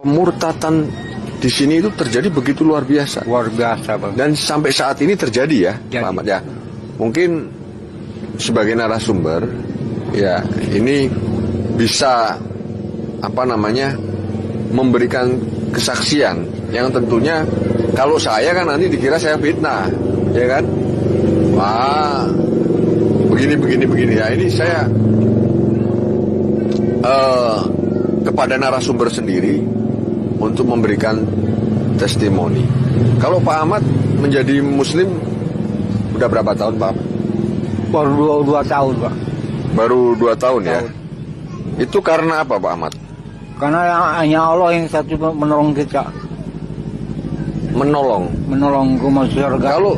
Murtatan di sini itu terjadi begitu luar biasa. Luar biasa, Bang. Dan sampai saat ini terjadi ya, Pak Ahmad ya. Mungkin sebagai narasumber, ya ini bisa memberikan kesaksian yang tentunya kalau saya kan nanti dikira saya fitnah, ya kan? Wah, begini ya. Ini saya kepada narasumber sendiri untuk memberikan testimoni. Kalau Pak Ahmad menjadi Muslim udah berapa tahun, Pak? Baru 2 tahun, Pak. Baru 2 tahun ya. Itu karena apa, Pak Ahmad? Karena hanya Allah yang satu menolong kita. Menolong ke masuk surga. Kalau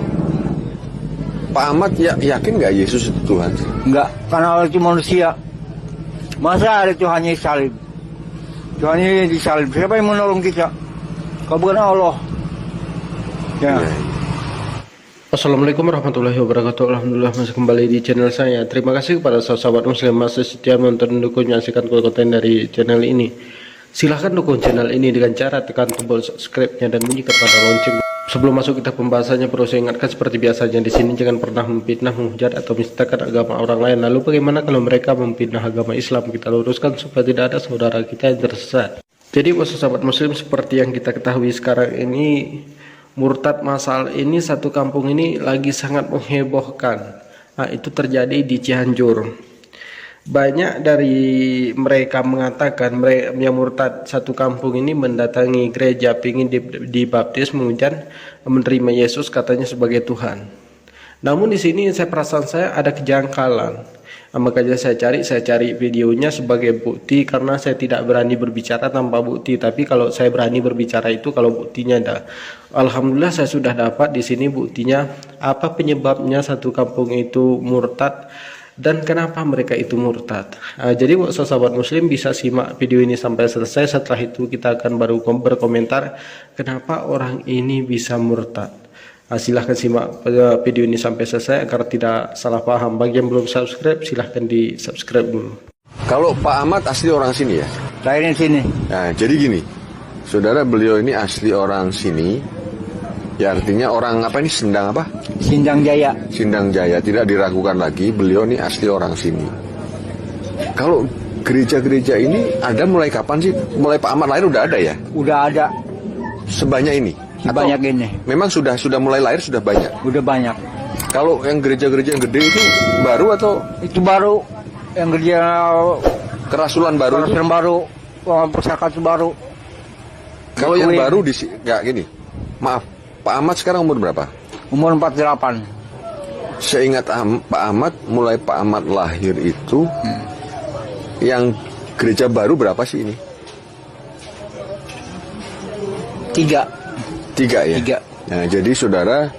Pak Ahmad yakin nggak Yesus itu Tuhan? Enggak, karena Allah itu manusia. Masa ada Tuhannya disalib? Tuhannya disalib. Siapa yang menolong kita? Kalau bukan Allah. Ya. Assalamualaikum warahmatullahi wabarakatuh. Alhamdulillah masih kembali di channel saya. Terima kasih kepada sahabat muslim masih setia menonton dan dukung menyaksikan konten dari channel ini. Silahkan dukung channel ini dengan cara tekan tombol subscribe-nya dan bunyikan tanda lonceng. Sebelum masuk kita pembahasannya, perlu saya ingatkan seperti biasanya di sini jangan pernah memfitnah, menghujat atau menistakan agama orang lain. Lalu bagaimana kalau mereka memfitnah agama Islam? Kita luruskan supaya tidak ada saudara kita yang tersesat. Jadi buat sahabat muslim, seperti yang kita ketahui sekarang ini, murtad masal ini satu kampung ini lagi sangat menghebohkan. Nah, itu terjadi di Cianjur. Banyak dari mereka mengatakan yang murtad satu kampung ini mendatangi gereja ingin dibaptis, kemudian menerima Yesus katanya sebagai Tuhan. Namun di sini perasaan saya ada kejanggalan. Makanya saya cari videonya sebagai bukti, karena saya tidak berani berbicara tanpa bukti. Tapi kalau saya berani berbicara itu kalau buktinya ada. Alhamdulillah saya sudah dapat di sini buktinya, apa penyebabnya satu kampung itu murtad dan kenapa mereka itu murtad. Jadi buat sahabat muslim bisa simak video ini sampai selesai. Setelah itu kita akan baru berkomentar kenapa orang ini bisa murtad. Silahkan simak video ini sampai selesai agar tidak salah paham. Bagi yang belum subscribe, silahkan di subscribe dulu. Kalau Pak Ahmad asli orang sini ya? Lahirnya sini. Nah, jadi gini, saudara, beliau ini asli orang sini. Ya artinya orang apa ini, Sendang apa? Sindang Jaya. Sindang Jaya, tidak diragukan lagi beliau ini asli orang sini. Kalau gereja-gereja ini ada mulai kapan sih? Mulai Pak Ahmad lahir udah ada ya? Udah ada. Sebanyak ini? Sebanyak ini. Memang sudah mulai lahir sudah banyak? Udah banyak. Kalau yang gereja-gereja yang gede itu baru atau? Itu baru. Yang gereja Kerasulan baru? Kerasulan baru. Persatuan baru. Kalau yang baru ya gini, maaf, Pak Ahmad sekarang umur berapa? Umur 48. Seingat Pak Ahmad, mulai Pak Ahmad lahir itu, yang gereja baru berapa sih ini? 3 ya? 3. Nah, jadi saudara,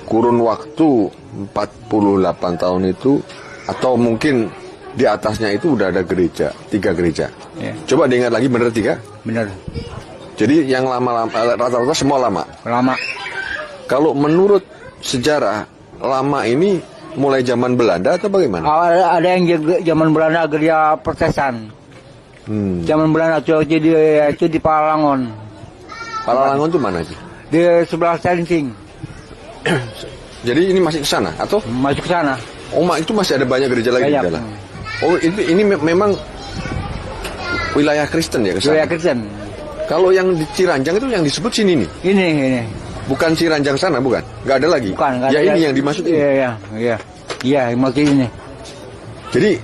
kurun waktu 48 tahun itu, atau mungkin di atasnya itu udah ada gereja, 3 gereja. Ya. Coba diingat lagi, bener 3? Bener. Jadi yang lama-lama, rata-rata semua lama? Lama. Kalau menurut sejarah, lama ini mulai zaman Belanda atau bagaimana? Ada yang zaman Belanda gereja Protestan. Zaman Belanda itu di Palalangon. Palalangon itu mana sih? Di sebelah Celincing. Jadi ini masih ke sana atau? Masuk ke sana. Oh, itu masih ada banyak gereja lagi di dalam. Oh, ini memang wilayah Kristen ya ke sana? Wilayah Kristen. Kalau yang di Ciranjang itu yang disebut sini nih? Ini. Bukan Ciranjang sana, bukan? Nggak ada lagi? Bukan. Ya ini yang dimaksud ini? Iya, maksud ini. Jadi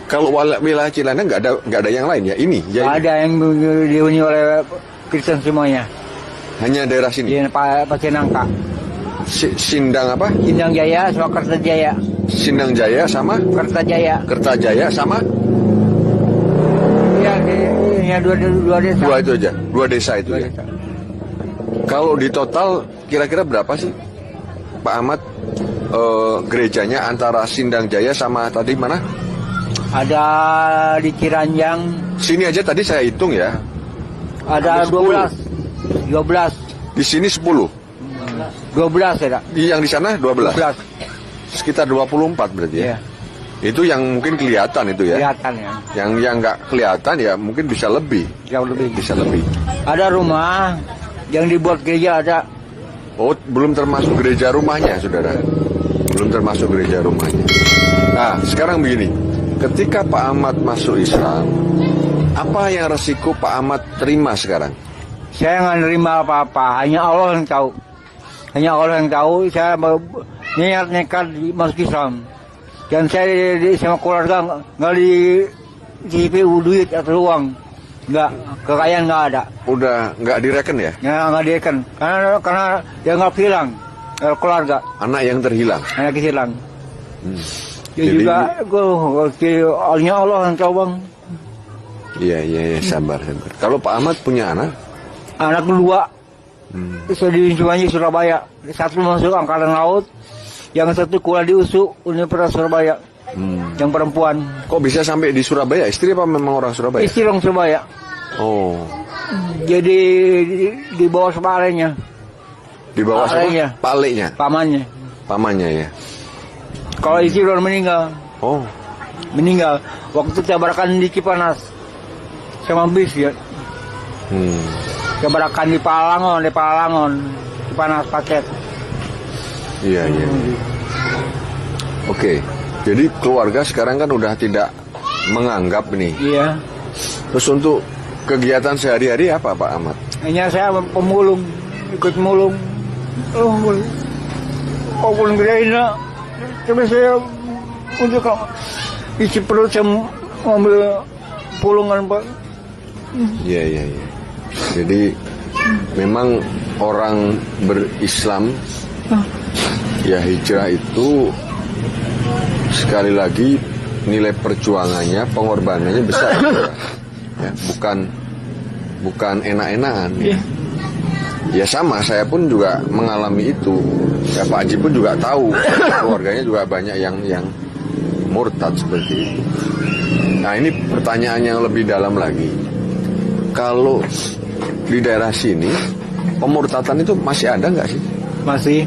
kalau wilayah Cilandak nggak ada yang lain ya? Ini? Ya ini. Ada yang dihuni oleh Kristen semuanya. Hanya daerah sini? Di Pacinangka. Sindang apa? Sindang Jaya sama Kertajaya. Sindang Jaya sama? Kertajaya. Kertajaya sama? Ya, dua desa. Dua desa itu ya. Kalau di total kira-kira berapa sih Pak Ahmad gerejanya antara Sindang Jaya sama tadi mana? Ada di Ciranjang. Sini aja tadi saya hitung ya. Ada 12. Di sini 10. 12 ya. Yang di sana 12. Sekitar 24 berarti ya. Iya. Itu yang mungkin kelihatan itu ya. Kelihatan ya. Yang nggak kelihatan ya mungkin bisa lebih. Jauh lebih. Bisa lebih. Ada rumah yang dibuat gereja ada. Oh, belum termasuk gereja rumahnya, saudara. Belum termasuk gereja rumahnya. Nah, sekarang begini. Ketika Pak Ahmad masuk Islam, apa yang resiko Pak Ahmad terima sekarang? Saya nggak nerima apa-apa, hanya Allah yang tahu. Hanya Allah yang tahu. Saya niat nekat masuk Islam. Dan saya sama keluarga nggak di CPU duit atau uang, nggak, kekayaan nggak ada. Udah nggak direken ya? Nggak direken, karena dia nggak hilang keluarga, Anak yang terhilang. anak hilang. Dia Jadi- juga, hanya Allah yang tahu bang. Iya, sabar. Kalau Pak Ahmad punya anak, Anak kedua, saya di Surabaya. Satu masuk angkatan laut, yang satu kuliah di USU Universitas Surabaya. Yang perempuan, kok bisa sampai di Surabaya? Istri apa memang orang Surabaya? istri orang Surabaya. Oh, Jadi di bawah sepalenya, di bawah Paleknya. siapa? Paleknya, pamannya. pamannya ya. Kalau istri udah meninggal, Oh, waktu tabrakan di Cipanas sama bis ya. Tabrakan di Palangon, Cipanas paket. iya. Oke, jadi keluarga sekarang kan udah tidak menganggap nih. Iya. Terus untuk kegiatan sehari-hari apa Pak Ahmad? Hanya saya pemulung, ikut mulung. Walaupun gedein lah. Tapi saya untuk isi perut saya ngambil pulungan Pak. Iya. Jadi memang orang berislam ya hijrah itu sekali lagi nilai perjuangannya, pengorbanannya besar. Ya, bukan enak-enakan. Ya sama, saya pun juga mengalami itu. Ya Pak Haji pun juga tahu, keluarganya juga banyak yang murtad seperti itu. Nah ini pertanyaan yang lebih dalam lagi. Kalau di daerah sini pemurtatan itu masih ada nggak sih? Masih.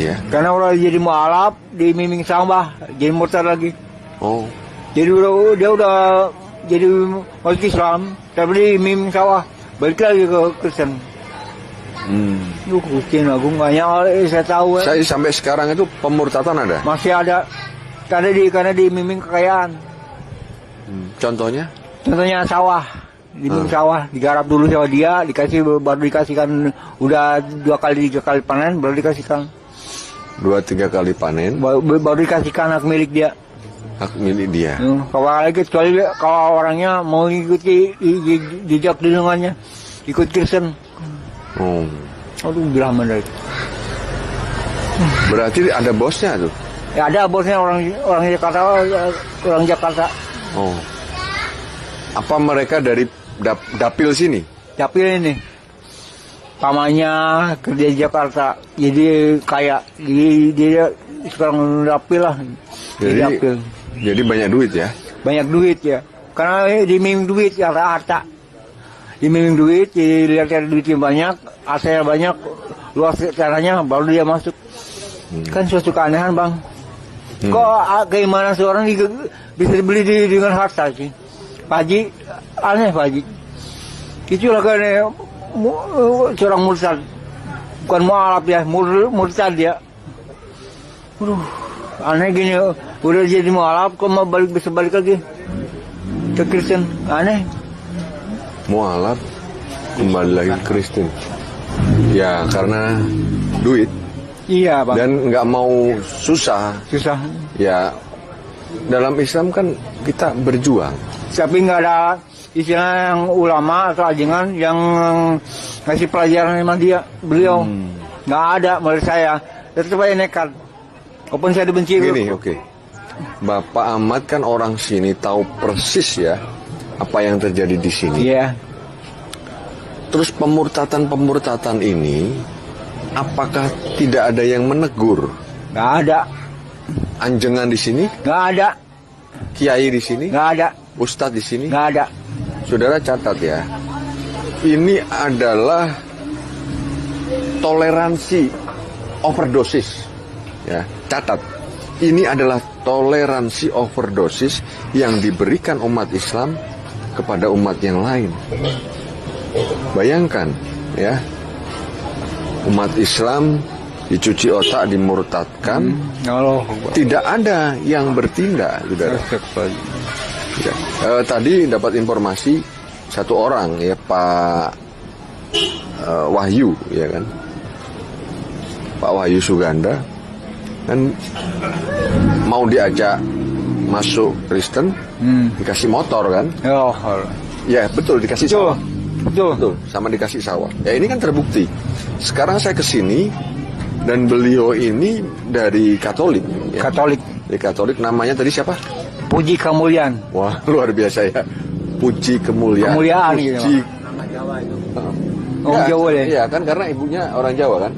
Ya. Karena udah jadi mualaf di Miming Sambah, jadi murtad lagi. Oh, Jadi dia udah jadi masuk Islam, tapi di Miming Sawah balik lagi ke Kristen. Kristen Agung banyak saya tahu. saya sampai sekarang itu pemurtatan ada. Masih ada karena di Miming kekayaan. Contohnya? Contohnya sawah. Di Miming sawah digarap dulu sama dia, baru dikasihkan udah 2 kali 3 kali panen baru dikasihkan. 2-3 kali panen, Baru dikasihkan hak milik dia. hak milik dia. Kalau lagi kecuali kalau orangnya mau ikuti jejak lingkungannya, ikut Kristen. Oh, Aduh, Brahman dari. berarti ada bosnya tuh. Ya ada bosnya orang Jakarta. Oh, apa mereka dari dapil sini? Dapil ini. Pamannya kerja di Jakarta, jadi kayak dia sekarang dapil lah. Dapil. Jadi banyak duit ya? Banyak duit ya, karena dimiming duit ya harta. Dimiming duit, dilihat duitnya banyak, asalnya banyak, luas caranya baru dia masuk. Kan suatu keanehan bang. Kok gimana seorang bisa dibeli dengan harta sih? Pak Haji, aneh Pak Haji. Itulah kan seorang murtad, bukan mualaf ya, murtad ya. Aneh gini, udah jadi mualaf, kok mau bisa balik lagi ke Kristen? Aneh. Mualaf kembali lagi ke Kristen. Ya karena duit. Iya bang. Dan nggak mau susah. Ya dalam Islam kan kita berjuang. Tapi nggak ada istilah yang ulama atau ajengan yang ngasih pelajaran sama dia, beliau nggak ada menurut saya. Tetap aja nekat. Walaupun saya dibenci. Gini, oke. Bapak Ahmad kan orang sini, tahu persis ya apa yang terjadi di sini. Iya. Terus pemurtatan ini, apakah tidak ada yang menegur? Nggak ada. Anjengan di sini, Nggak ada. kiai di sini, Nggak ada. ustadz di sini. Nggak ada. Saudara catat ya, ini adalah toleransi overdosis. Ya, catat. Ini adalah toleransi overdosis yang diberikan umat Islam kepada umat yang lain. Bayangkan ya, umat Islam dicuci otak, dimurtadkan, tidak ada yang bertindak, saudara. Ya. Tadi dapat informasi satu orang ya, Pak Wahyu, ya kan, Pak Wahyu Suganda, kan mau diajak masuk Kristen, dikasih motor kan? Ya betul, dikasih sawah. Betul, sama dikasih sawah. Ya ini kan terbukti. Sekarang saya kesini dan beliau ini dari Katolik. Ya. Katolik, namanya tadi siapa? Puji Kemuliaan. Wah, luar biasa ya. Puji Kemuliaan. Puji. Orang Jawa deh. Iya kan, karena ibunya orang Jawa kan.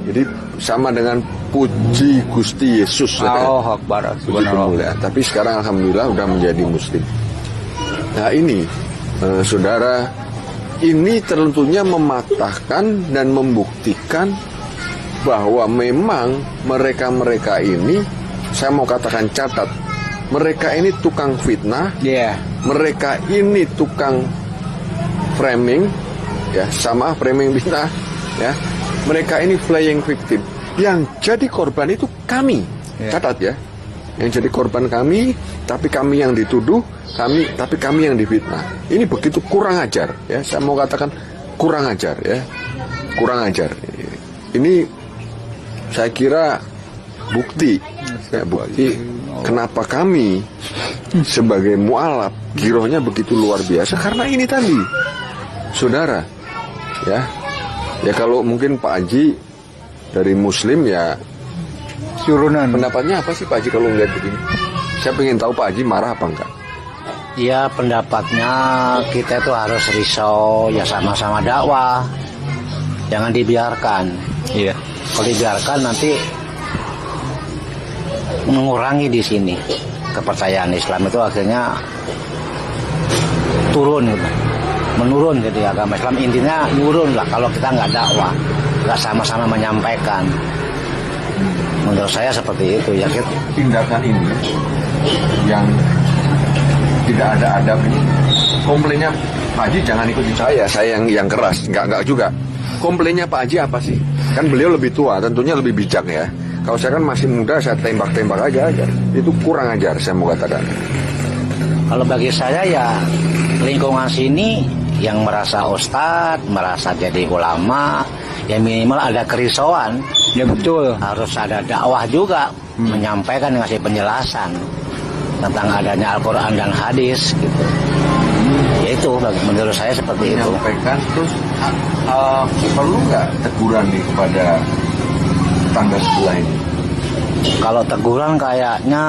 Jadi sama dengan Puji Gusti Yesus. Akbar. Puji Kemuliaan. Tapi sekarang alhamdulillah udah menjadi Muslim. Nah ini, saudara, ini tentunya mematahkan dan membuktikan bahwa memang mereka-mereka ini, saya mau katakan catat, mereka ini tukang fitnah, mereka ini tukang framing, ya sama framing fitnah, ya. Mereka ini playing victim. Yang jadi korban itu kami, catat ya. Yang jadi korban kami, tapi kami yang dituduh, tapi kami yang difitnah. Ini begitu kurang ajar, ya. Saya mau katakan kurang ajar, ya, kurang ajar. Ini saya kira bukti kenapa kami sebagai mualaf girohnya begitu luar biasa, karena ini tadi, saudara, ya kalau mungkin Pak Haji dari Muslim ya turunan. Pendapatnya apa sih Pak Haji kalau ngeliat begini? Saya pengen tahu Pak Haji marah apa enggak? Ya pendapatnya kita itu harus risau, ya sama-sama dakwah, jangan dibiarkan. Iya. Kalau dibiarkan nanti mengurangi di sini kepercayaan Islam itu akhirnya turun gitu. Menurun gitu ya, agama Islam intinya nurun lah kalau kita nggak dakwah, nggak sama-sama menyampaikan. Menurut saya seperti itu ya. Tindakan ini yang tidak ada adab ini, komplainnya Pak Haji jangan ikutin saya yang keras, enggak juga. Komplainnya Pak Haji apa sih? Kan beliau lebih tua, tentunya lebih bijak ya. Kalau saya kan masih muda, saya tembak-tembak aja. Itu kurang ajar, saya mau katakan. Kalau bagi saya ya lingkungan sini yang merasa ustadz, merasa jadi ulama, ya minimal ada kerisauan. Ya betul. Harus ada dakwah juga, menyampaikan, ngasih penjelasan tentang adanya Al-Quran dan hadis gitu. Ya itu menurut saya seperti itu. Menyampaikan terus perlu nggak teguran nih kepada tetangga sebelah ini? Kalau teguran kayaknya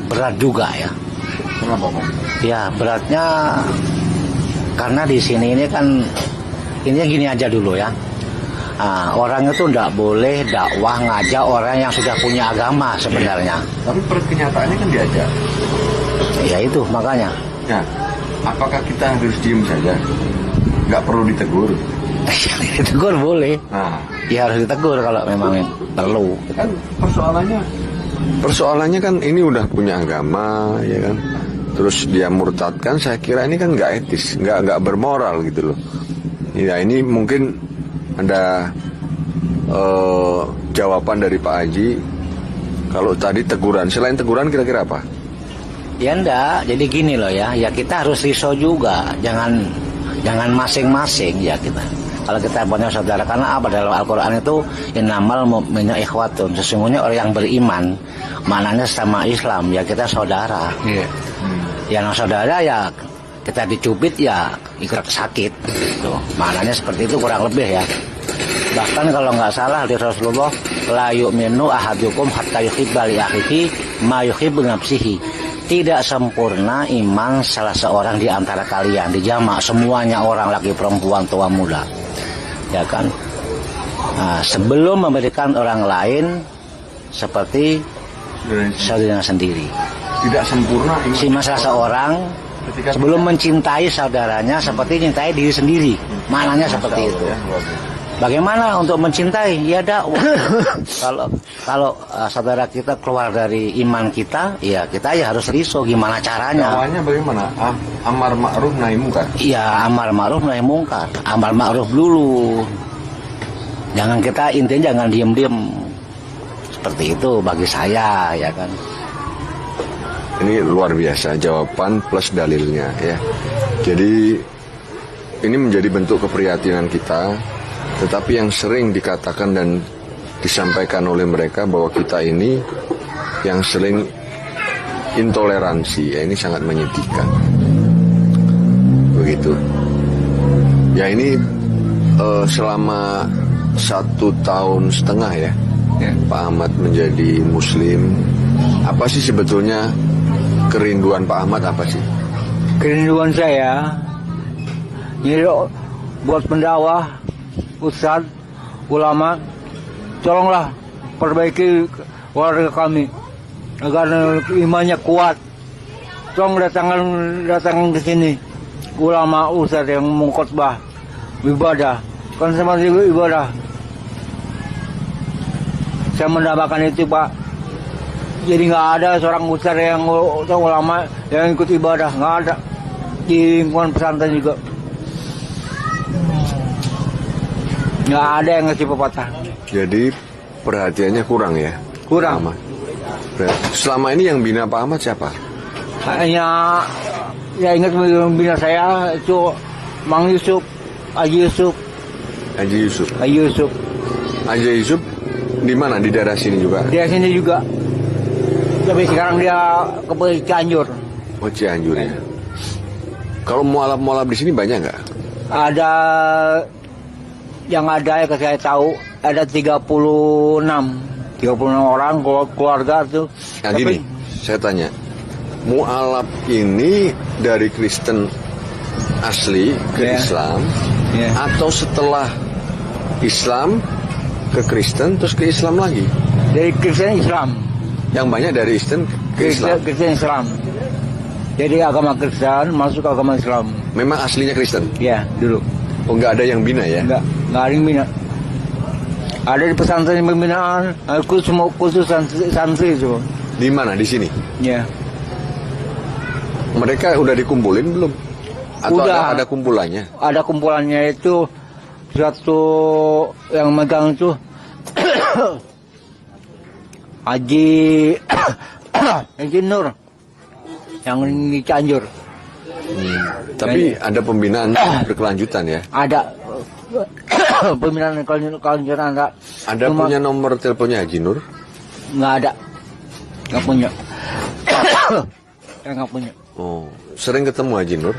berat juga ya. Kenapa Pak? Ya beratnya karena di sini ini kan intinya gini aja dulu ya. Orang itu tidak boleh dakwah ngajak orang yang sudah punya agama sebenarnya. Tapi kenyataannya kan diajak. Ya itu makanya. Nah, apakah kita harus diem saja? Nggak perlu ditegur? Ditegur boleh. Nah, Ya harus ditegur kalau memang perlu. kan persoalannya kan ini udah punya agama, ya kan? Terus dia murtadkan, saya kira ini kan nggak etis, nggak bermoral gitu loh. Ya ini mungkin ada jawaban dari Pak Haji. Kalau tadi teguran, selain teguran kira-kira apa? Ya enggak, jadi gini loh ya kita harus risau juga, jangan masing-masing ya kita. Kalau kita punya saudara, karena apa dalam Al-Quran itu innamal mu'minu ikhwatun, sesungguhnya orang yang beriman, maknanya sama Islam ya kita saudara. Iya. Yang saudara ya kita dicubit ya ikut sakit gitu. Maknanya seperti itu kurang lebih ya. Bahkan kalau nggak salah di Rasulullah, la yu'minu ahadukum hatta yuhibba li akhihi ma yuhibbu nafsihi. Tidak sempurna iman salah seorang di antara kalian, dijamak semuanya, orang laki perempuan tua muda. Ya kan? Nah, sebelum memberikan orang lain seperti saudaranya sendiri. Tidak sempurna iman. Si masalah seorang sebelum mencintai saudaranya seperti mencintai diri sendiri. Maknanya seperti itu. Bagaimana untuk mencintai? Ya dakwah. kalau saudara kita keluar dari iman kita, ya kita ya harus risau gimana caranya. Dakwahnya bagaimana? Amar ma'ruf nahi mungkar. Iya, amar ma'ruf nahi mungkar. Amar ma'ruf dulu. Jangan kita intinya jangan diem-diem. Seperti itu bagi saya, ya kan. Ini luar biasa jawaban plus dalilnya ya. Jadi ini menjadi bentuk keprihatinan kita. Tetapi yang sering dikatakan dan disampaikan oleh mereka bahwa kita ini yang sering intoleransi, ya ini sangat menyedihkan. Begitu. Ya ini selama 1,5 tahun ya, Pak Ahmad menjadi Muslim. Apa sih sebetulnya kerinduan Pak Ahmad apa sih? Kerinduan saya, ini buat pendakwah, ustadz, ulama, tolonglah perbaiki warga kami agar imannya kuat. Tolong datang ke sini ulama, ustadz yang mengkhotbah ibadah, kan sama ibadah. Saya mendambakan itu Pak. Jadi nggak ada seorang ustadz yang ulama yang ikut ibadah, nggak ada di lingkungan pesantren juga. Nggak ada yang ngasih pepatah. Jadi perhatiannya kurang ya? Kurang. Pak Ahmad. Selama ini yang bina Pak Ahmad siapa? Hanya ya ingat bina saya itu Mang Yusuf, Haji Yusuf. Haji Yusuf. Haji Yusuf. Haji Yusuf di mana? Di daerah sini juga? Dia sini juga. Tapi sekarang dia ke Cianjur. Oh Cianjur ya. Kalau mualaf-mualaf di sini banyak nggak? Ada yang ada ya saya tahu ada 36 orang keluarga tuh. Nah gini, saya tanya, mualaf ini dari Kristen asli ke Islam, atau setelah Islam ke Kristen terus ke Islam lagi? Dari Kristen Islam. Yang banyak dari Kristen ke Islam. Kristen Islam. Jadi agama Kristen masuk agama Islam. Memang aslinya Kristen? Ya dulu. Oh nggak ada yang bina ya? Nggak ada yang bina. Ada di pesantren pembinaan khusus santri itu. Di mana? Di sini? Ya. Mereka udah dikumpulin belum? Atau Udah. ada kumpulannya? Ada kumpulannya itu satu yang megang itu Haji Nur yang di Cianjur. Tapi ada pembinaan berkelanjutan ya? Ada pembinaan kelanjutan enggak? Ada punya nomor teleponnya Haji Nur? Nggak ada, nggak punya. Nggak punya. Oh, sering ketemu Haji Nur?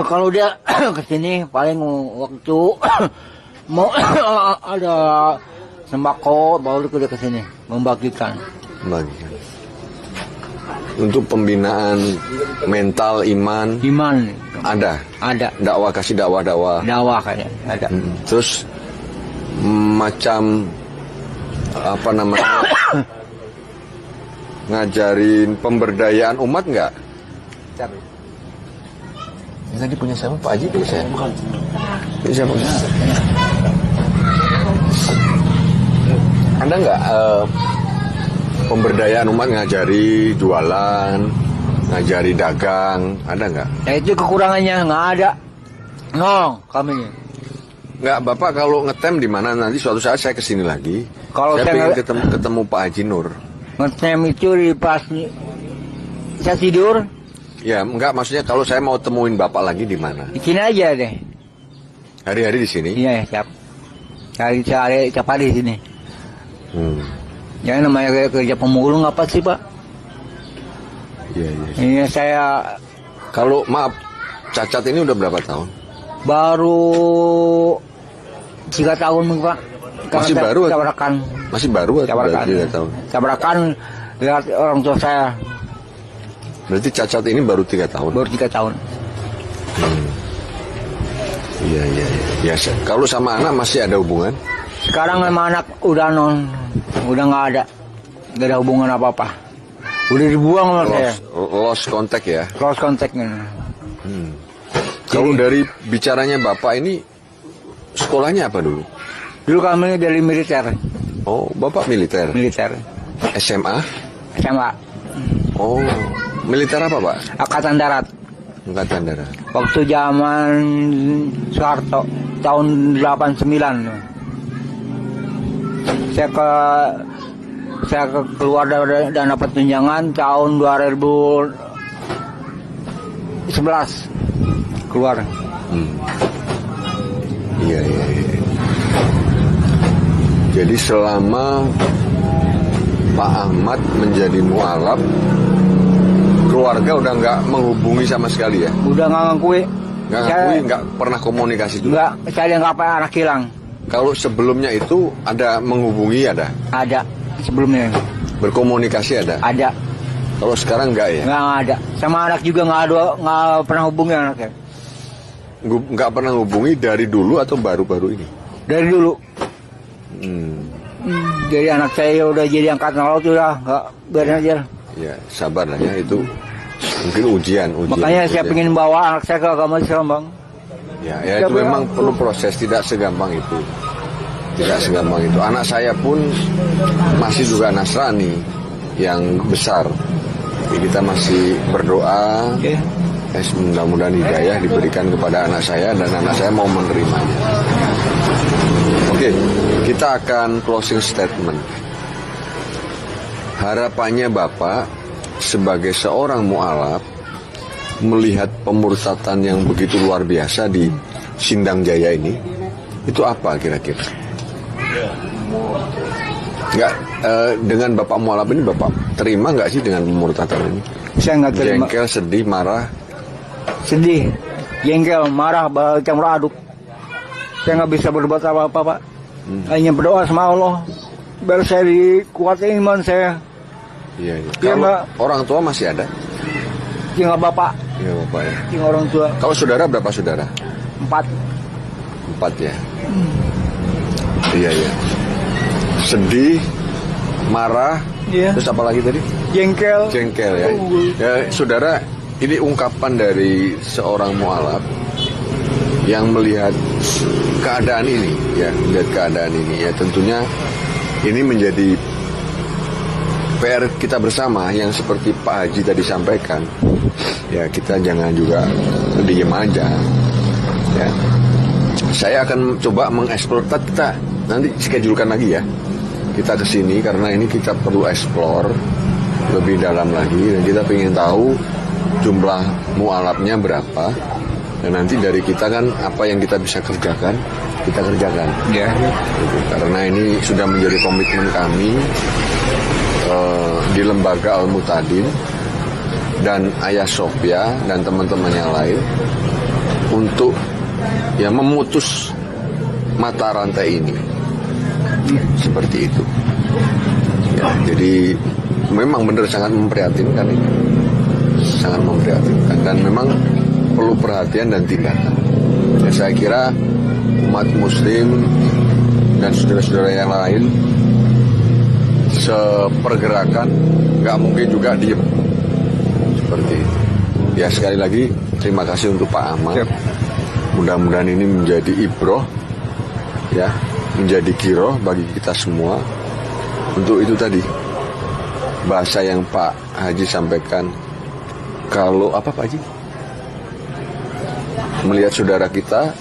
Kalau dia kesini paling waktu mau ada sembako baru dia kesini membagikan. Bagian. Untuk pembinaan mental iman ada. Dakwah, kasih dakwah. Dakwah kayak ada. Terus macam apa namanya ngajarin pemberdayaan umat nggak? Ini tadi punya siapa? Pak Haji punya saya? Bukan. Punya siapa? Ada nggak pemberdayaan umat, ngajari jualan, ngajari dagang, ada nggak? Ya itu kekurangannya, nggak ada. Kami ini. Nggak, Bapak kalau ngetem di mana nanti suatu saat saya kesini lagi. Kalau saya pengen ketemu Pak Haji Nur. Ngetem itu di pas saya tidur. Ya, enggak, maksudnya kalau saya mau temuin Bapak lagi di mana? Di sini aja deh. Hari-hari di sini? Iya, siap. Cari tiap hari di sini. Ya namanya kerja pemulung apa sih Pak? Iya. Ini saya kalau maaf, Cacat ini udah berapa tahun? Baru 3 tahun Pak. Masih baru? Tabrakan. Masih baru atau Tabrakan. 3 tahun? Tabrakan lihat orang tua saya. Berarti Cacat ini baru 3 tahun? Baru 3 tahun. Iya. Ya, kalau sama anak masih ada hubungan? Sekarang sama anak udah nggak ada hubungan apa-apa. Udah dibuang sama saya. Lost contact ya? Lost contact. Kalau dari bicaranya Bapak ini sekolahnya apa dulu? Dulu kami dari militer. Oh, Bapak militer. SMA? SMA. Oh, militer apa, Pak? Angkatan Darat. Angkatan Darat. Waktu zaman Soeharto tahun 89. Saya keluar dari dana pertunjangan tahun 2011 keluar. Iya. Jadi selama Pak Ahmad menjadi mualaf, keluarga udah nggak menghubungi sama sekali ya? Udah nggak ngakui. Nggak pernah komunikasi juga? Nggak, saya nggak apa anak hilang. Kalau sebelumnya itu ada menghubungi ada? Ada sebelumnya. Berkomunikasi ada? Ada. Kalau sekarang nggak ya? Nggak ada. Sama anak juga nggak pernah hubungi anaknya. Nggak pernah hubungi dari dulu atau baru-baru ini? Dari dulu. Jadi anak saya udah jadi angkatan laut udah nggak biarin aja. Ya sabar lah ya, itu mungkin ujian. Makanya saya pengen bawa anak saya ke agama Islam, Bang. Ya itu memang perlu proses, tidak segampang itu. Tidak segampang itu. Anak saya pun masih juga Nasrani yang besar. Jadi kita masih berdoa. Mudah-mudahan hidayah diberikan kepada anak saya dan anak saya mau menerimanya. Oke, kita akan closing statement. Harapannya Bapak sebagai seorang mualaf melihat pemurtatan yang begitu luar biasa di Sindang Jaya ini, itu apa kira-kira? Nggak, dengan Bapak mualaf ini Bapak terima nggak sih dengan pemurtatan ini? Saya nggak terima. Jengkel, sedih, marah. Sedih, jengkel, marah, campur aduk. Saya nggak bisa berbuat apa-apa, Pak. Hanya berdoa sama Allah biar saya dikuatin iman saya. Iya. Ya, Kalau Mbak. orang tua masih ada? Tinggal bapak, Iya Bapak ya. tinggal orang tua. Kalau saudara berapa saudara? 4. 4 ya. Iya. Sedih, marah, Iya. terus apa lagi tadi? Jengkel. Jengkel ya. Ya, saudara, ini ungkapan dari seorang mualaf yang melihat keadaan ini, ya, melihat keadaan ini, ya tentunya ini menjadi PR kita bersama yang seperti Pak Haji tadi sampaikan. Ya, kita jangan juga diem aja. Ya. Saya akan coba mengeksplor, kita nanti schedulekan lagi ya. Kita ke sini karena ini kita perlu eksplor lebih dalam lagi dan kita ingin tahu jumlah mualafnya berapa. Dan nanti dari kita kan apa yang kita bisa kerjakan, kita kerjakan. Ya. Karena ini sudah menjadi komitmen kami di lembaga Al-Mutadin dan Ayah Sofia dan teman-teman yang lain untuk ya memutus mata rantai ini. Seperti itu. Ya, jadi memang benar sangat memprihatinkan ini. Sangat memprihatinkan dan memang perlu perhatian dan tindakan. Ya, saya kira umat muslim dan saudara-saudara yang lain sepergerakan nggak mungkin juga diem seperti itu. Ya sekali lagi terima kasih untuk Pak Ahmad. Mudah-mudahan ini menjadi ibroh, ya, menjadi kiroh bagi kita semua. Untuk itu tadi bahasa yang Pak Haji sampaikan, kalau apa Pak Haji? Melihat saudara kita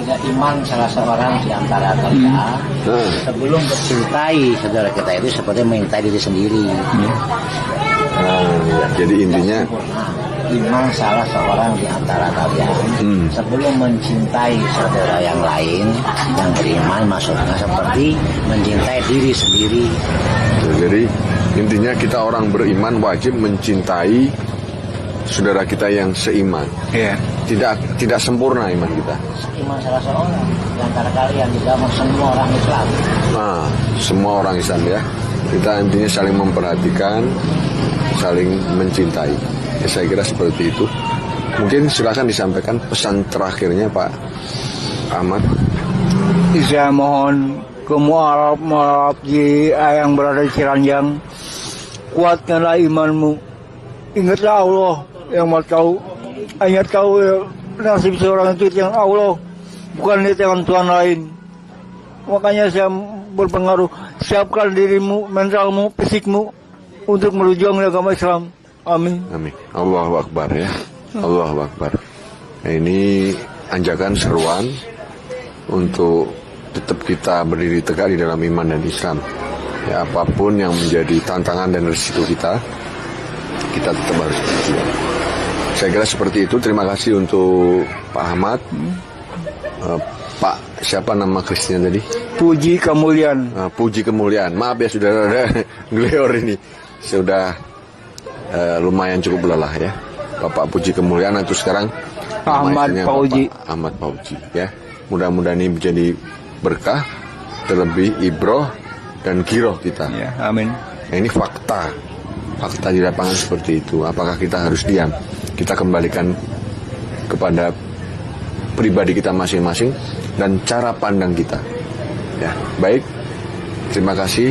tidak iman salah seorang di antara kalian sebelum mencintai saudara kita itu seperti mencintai diri sendiri. ya, jadi intinya Iman salah seorang di antara kalian sebelum mencintai saudara yang lain yang beriman, maksudnya seperti mencintai diri sendiri. jadi intinya kita orang beriman wajib mencintai saudara kita yang seiman. Iya. Tidak sempurna iman kita. Iman salah seorang di antara kalian juga semua orang Islam. Nah, semua orang Islam ya. Kita intinya saling memperhatikan, saling mencintai. Ya, saya kira seperti itu. Mungkin silakan disampaikan pesan terakhirnya Pak Ahmad. Saya mohon ke mualaf yang berada di Ciranjang, kuatkanlah imanmu. Ingatlah Allah yang mau tahu, hanya tahu ya, nasib seorang itu yang Allah. bukan di tangan Tuhan lain. Makanya saya berpengaruh, siapkan dirimu, mentalmu, fisikmu untuk berjuang di agama Islam. Amin. Amin. Allahu Akbar ya. Allahu Akbar. Nah, ini anjakan seruan untuk tetap kita berdiri tegak di dalam iman dan Islam. Ya, apapun yang menjadi tantangan dan risiko kita tetap harus berjuang. Saya kira seperti itu. Terima kasih untuk Pak Ahmad. Pak, siapa nama Kristinya tadi? Puji Kemuliaan. Puji Kemuliaan. Maaf ya, sudah ada geleor ini. Sudah lumayan cukup lelah ya. Bapak Puji Kemuliaan itu sekarang Ahmad Fauji. Ahmad Fauji ya. Mudah-mudahan ini menjadi berkah, terlebih ibroh dan giroh kita. Ya, amin. Nah, ini fakta di lapangan seperti itu. Apakah kita harus diam? Kita kembalikan kepada pribadi kita masing-masing dan cara pandang kita. Ya, baik. Terima kasih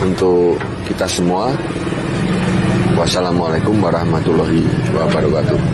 untuk kita semua. Wassalamualaikum warahmatullahi wabarakatuh.